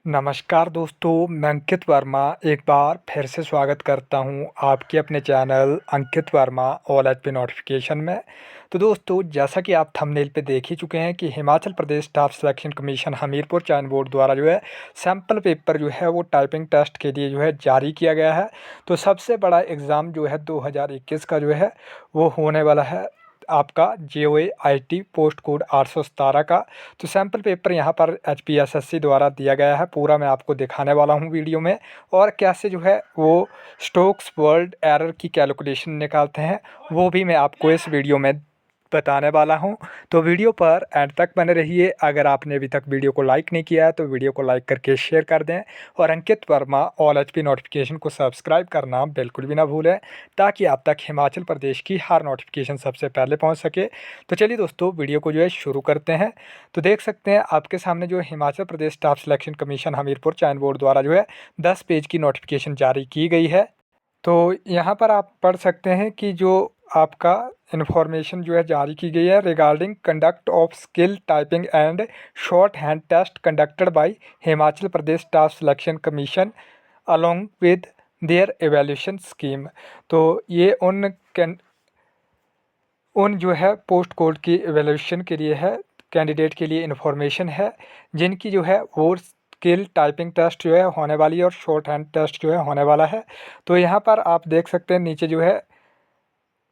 नमस्कार दोस्तों, मैं अंकित वर्मा एक बार फिर से स्वागत करता हूं आपके अपने चैनल अंकित वर्मा ऑल एचपी नोटिफिकेशन में। तो दोस्तों, जैसा कि आप थंबनेल पे देख ही चुके हैं कि Himachal Pradesh staff selection commission Hamirpur चयन बोर्ड द्वारा जो है सैम्पल पेपर जो है वो टाइपिंग टेस्ट के लिए जो है जारी किया गया है। तो सबसे बड़ा एग्ज़ाम जो है 2021 का जो है वो होने वाला है आपका JOA IT पोस्ट कोड 817 का। तो सैम्पल पेपर यहाँ पर HPSSC द्वारा दिया गया है, पूरा मैं आपको दिखाने वाला हूँ वीडियो में। और कैसे जो है वो स्टोक्स वर्ल्ड एरर की कैलकुलेशन निकालते हैं वो भी मैं आपको इस वीडियो में बताने वाला हूं। तो वीडियो पर एंड तक बने रहिए। अगर आपने अभी तक वीडियो को लाइक नहीं किया है तो वीडियो को लाइक करके शेयर कर दें और अंकित वर्मा ऑल एचपी नोटिफिकेशन को सब्सक्राइब करना बिल्कुल भी ना भूलें, ताकि आप तक हिमाचल प्रदेश की हर नोटिफिकेशन सबसे पहले पहुंच सके। तो चलिए दोस्तों, वीडियो को जो है शुरू करते हैं। तो देख सकते हैं आपके सामने जो Himachal Pradesh staff selection commission Hamirpur चयन बोर्ड द्वारा जो है 10 पेज की नोटिफिकेशन जारी की गई है। तो यहाँ पर आप पढ़ सकते हैं कि जो आपका इन्फॉर्मेशन जो है जारी की गई है regarding conduct of skill typing and shorthand test conducted by Himachal Pradesh staff selection commission along with their evaluation scheme. तो ये उन जो है पोस्ट कोड की एवेल्यूशन के लिए है, कैंडिडेट के लिए इन्फॉर्मेशन है, जिनकी जो है वो स्किल टाइपिंग टेस्ट जो है होने वाली है और शॉर्ट हैंड टेस्ट जो है होने वाला है। तो यहाँ पर आप देख सकते हैं नीचे जो है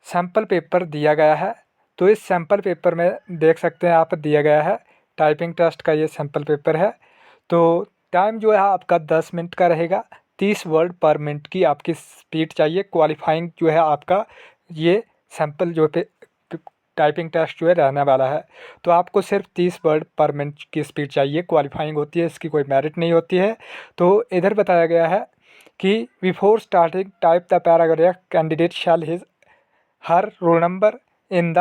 सैम्पल पेपर दिया गया है। तो इस सैम्पल पेपर में देख सकते हैं आप दिया गया है टाइपिंग टेस्ट का ये सैम्पल पेपर है। तो टाइम जो है आपका 10 मिनट का रहेगा। 30 वर्ड पर मिनट की आपकी स्पीड चाहिए। क्वालिफाइंग जो है आपका ये सैम्पल जो पे टाइपिंग टेस्ट जो है रहने वाला है। तो आपको सिर्फ 30 वर्ड पर मिनट की स्पीड चाहिए, क्वालिफाइंग होती है, इसकी कोई मेरिट नहीं होती है। तो इधर बताया गया है कि before starting type the paragraph candidate shell his her roll number in the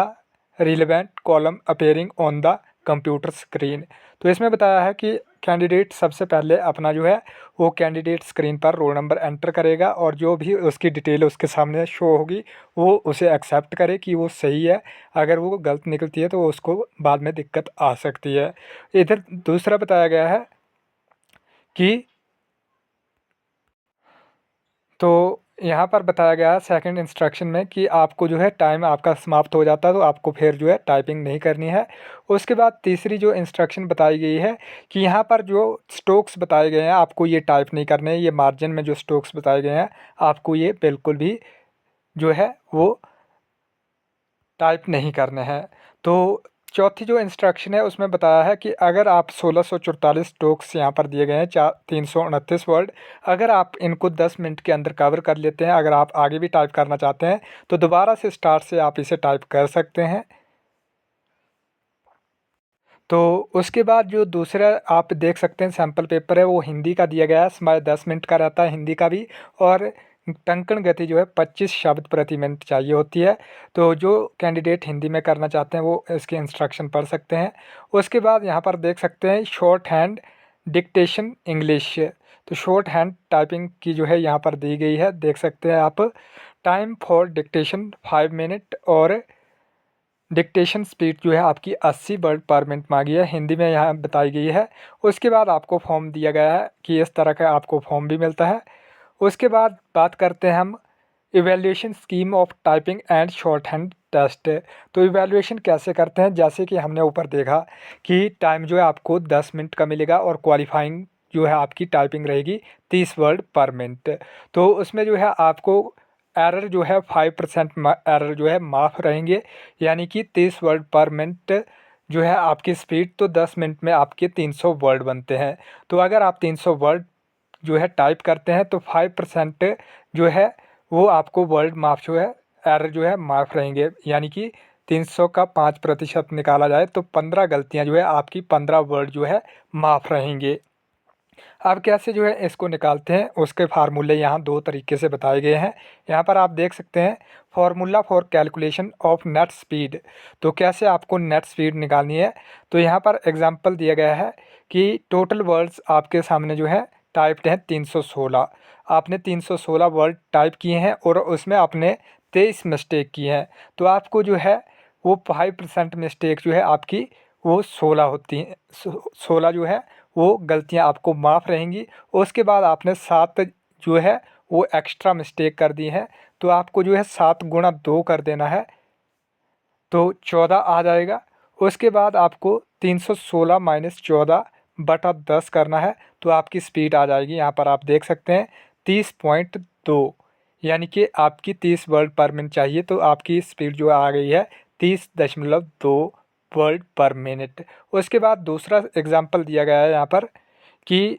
relevant column appearing on the computer screen. तो इसमें बताया है कि कैंडिडेट सबसे पहले अपना जो है वो कैंडिडेट स्क्रीन पर रोल नंबर एंटर करेगा और जो भी उसकी डिटेल उसके सामने शो होगी वो उसे एक्सेप्ट करे कि वो सही है। अगर वो गलत निकलती है तो उसको बाद में दिक्कत आ सकती है। इधर दूसरा बताया गया है कि तो यहाँ पर बताया गया है सेकंड इंस्ट्रक्शन में कि आपको जो है टाइम आपका समाप्त हो जाता है तो आपको फिर जो है टाइपिंग नहीं करनी है। उसके बाद तीसरी जो इंस्ट्रक्शन बताई गई है कि यहाँ पर जो स्ट्रोक्स बताए गए हैं आपको ये टाइप नहीं करने हैं। ये मार्जिन में जो स्ट्रोक्स बताए गए हैं आपको ये बिल्कुल भी जो है वो टाइप नहीं करने हैं। तो चौथी जो इंस्ट्रक्शन है उसमें बताया है कि अगर आप 1644 स्ट्रोक्स यहाँ पर दिए गए हैं 329 वर्ड, अगर आप इनको 10 मिनट के अंदर कवर कर लेते हैं, अगर आप आगे भी टाइप करना चाहते हैं तो दोबारा से स्टार्ट से आप इसे टाइप कर सकते हैं। तो उसके बाद जो दूसरा आप देख सकते हैं सैम्पल पेपर है वो हिंदी का दिया गया है। समय 10 मिनट का रहता है हिंदी का भी, और टंकण गति जो है 25 शब्द प्रति मिनट चाहिए होती है। तो जो कैंडिडेट हिंदी में करना चाहते हैं वो इसके इंस्ट्रक्शन पढ़ सकते हैं। उसके बाद यहाँ पर देख सकते हैं शॉर्ट हैंड डिक्टेशन इंग्लिश। तो शॉर्ट हैंड टाइपिंग की जो है यहाँ पर दी गई है, देख सकते हैं आप। टाइम फॉर डिक्टेशन 5 मिनट और डिक्टेशन स्पीड जो है आपकी 80 वर्ड पर मिनट मांगी है, हिंदी में यहाँ बताई गई है। उसके बाद आपको फॉर्म दिया गया है कि इस तरह का आपको फॉर्म भी मिलता है। उसके बाद बात करते हैं हम evaluation scheme of typing and shorthand test. तो इवैल्यूएशन कैसे करते हैं, जैसे कि हमने ऊपर देखा कि टाइम जो है आपको 10 मिनट का मिलेगा और क्वालिफाइंग जो है आपकी टाइपिंग रहेगी 30 वर्ड पर मिनट। तो उसमें जो है आपको एरर जो है 5% एरर जो है माफ़ रहेंगे, यानी कि 30 वर्ड पर मिनट जो है आपकी स्पीड। तो 10 मिनट में आपके 300 वर्ड बनते हैं। तो अगर आप 300 वर्ड जो है टाइप करते हैं तो 5% जो है वो आपको वर्ड माफ जो है एरर जो है माफ़ रहेंगे, यानी कि 300 का 5% निकाला जाए तो 15 गलतियां जो है आपकी 15 वर्ड जो है माफ़ रहेंगे। अब कैसे जो है इसको निकालते हैं उसके फार्मूले यहाँ दो तरीके से बताए गए हैं। यहाँ पर आप देख सकते हैं formula for calculation of net speed. तो कैसे आपको नेट स्पीड निकालनी है, तो यहाँ पर एग्जांपल दिया गया है कि टोटल वर्ड्स आपके सामने जो है टाइप्ड हैं 316। आपने 316 वर्ड टाइप किए हैं और उसमें आपने 23 मिस्टेक की हैं। तो आपको जो है वो 5% मिस्टेक जो है आपकी वो 16 होती हैं, 16 जो है वो गलतियाँ आपको माफ़ रहेंगी। उसके बाद आपने 7 जो है वो एक्स्ट्रा मिस्टेक कर दी है, तो आपको जो है 7 गुणा 2 कर देना है, तो 14 आ जाएगा। उसके बाद आपको 316 माइनस 14 बटा 10 करना है, तो आपकी स्पीड आ जाएगी। यहाँ पर आप देख सकते हैं 30.2, यानी कि आपकी 30 वर्ड पर मिनट चाहिए, तो आपकी स्पीड जो आ गई है 30.2 वर्ड पर मिनट। उसके बाद दूसरा एग्जाम्पल दिया गया है यहाँ पर कि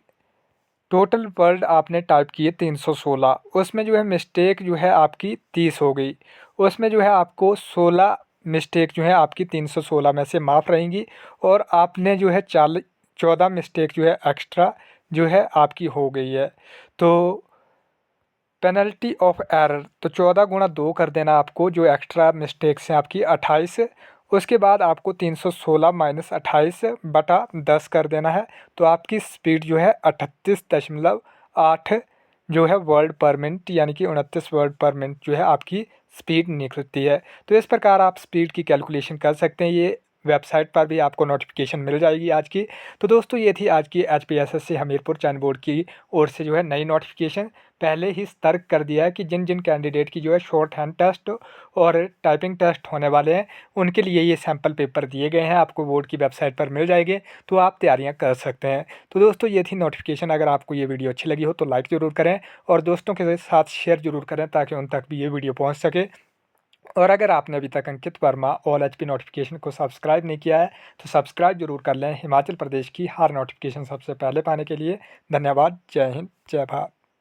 टोटल वर्ड आपने टाइप किए 316, उसमें जो है मिस्टेक जो है आपकी 30 हो गई। उसमें जो है आपको 16 मिस्टेक जो है आपकी 316 में से माफ़ रहेंगी, और आपने जो है 14 मिस्टेक जो है एक्स्ट्रा जो है आपकी हो गई है। तो पेनल्टी ऑफ एरर, तो 14 गुणा 2 कर देना आपको, जो एक्स्ट्रा मिस्टेक्स हैं आपकी 28। उसके बाद आपको 316 माइनस 28 बटा 10 कर देना है, तो आपकी स्पीड जो है 38.8 जो है वर्ड पर मिनट, यानी कि 29 वर्ड पर मिनट जो है आपकी स्पीड निकलती है। तो इस प्रकार आप स्पीड की कैलकुलेशन कर सकते हैं। ये वेबसाइट पर भी आपको नोटिफिकेशन मिल जाएगी आज की। तो दोस्तों ये थी आज की HPSSC हमीरपुर चयन बोर्ड की ओर से जो है नई नोटिफिकेशन। पहले ही सतर्क कर दिया है कि जिन जिन कैंडिडेट की जो है शॉर्ट हैंड टेस्ट और टाइपिंग टेस्ट होने वाले हैं, उनके लिए ये सैम्पल पेपर दिए गए हैं, आपको बोर्ड की वेबसाइट पर मिल जाएंगे, तो आप तैयारियां कर सकते हैं। तो दोस्तों ये थी नोटिफिकेशन। अगर आपको ये वीडियो अच्छी लगी हो तो लाइक ज़रूर करें और दोस्तों के साथ शेयर ज़रूर करें, ताकि उन तक भी ये वीडियो पहुँच सके। और अगर आपने अभी तक अंकित वर्मा ऑल HP नोटिफिकेशन को सब्सक्राइब नहीं किया है, तो सब्सक्राइब जरूर कर लें हिमाचल प्रदेश की हर नोटिफिकेशन सबसे पहले पाने के लिए। धन्यवाद। जय हिंद, जय भारत।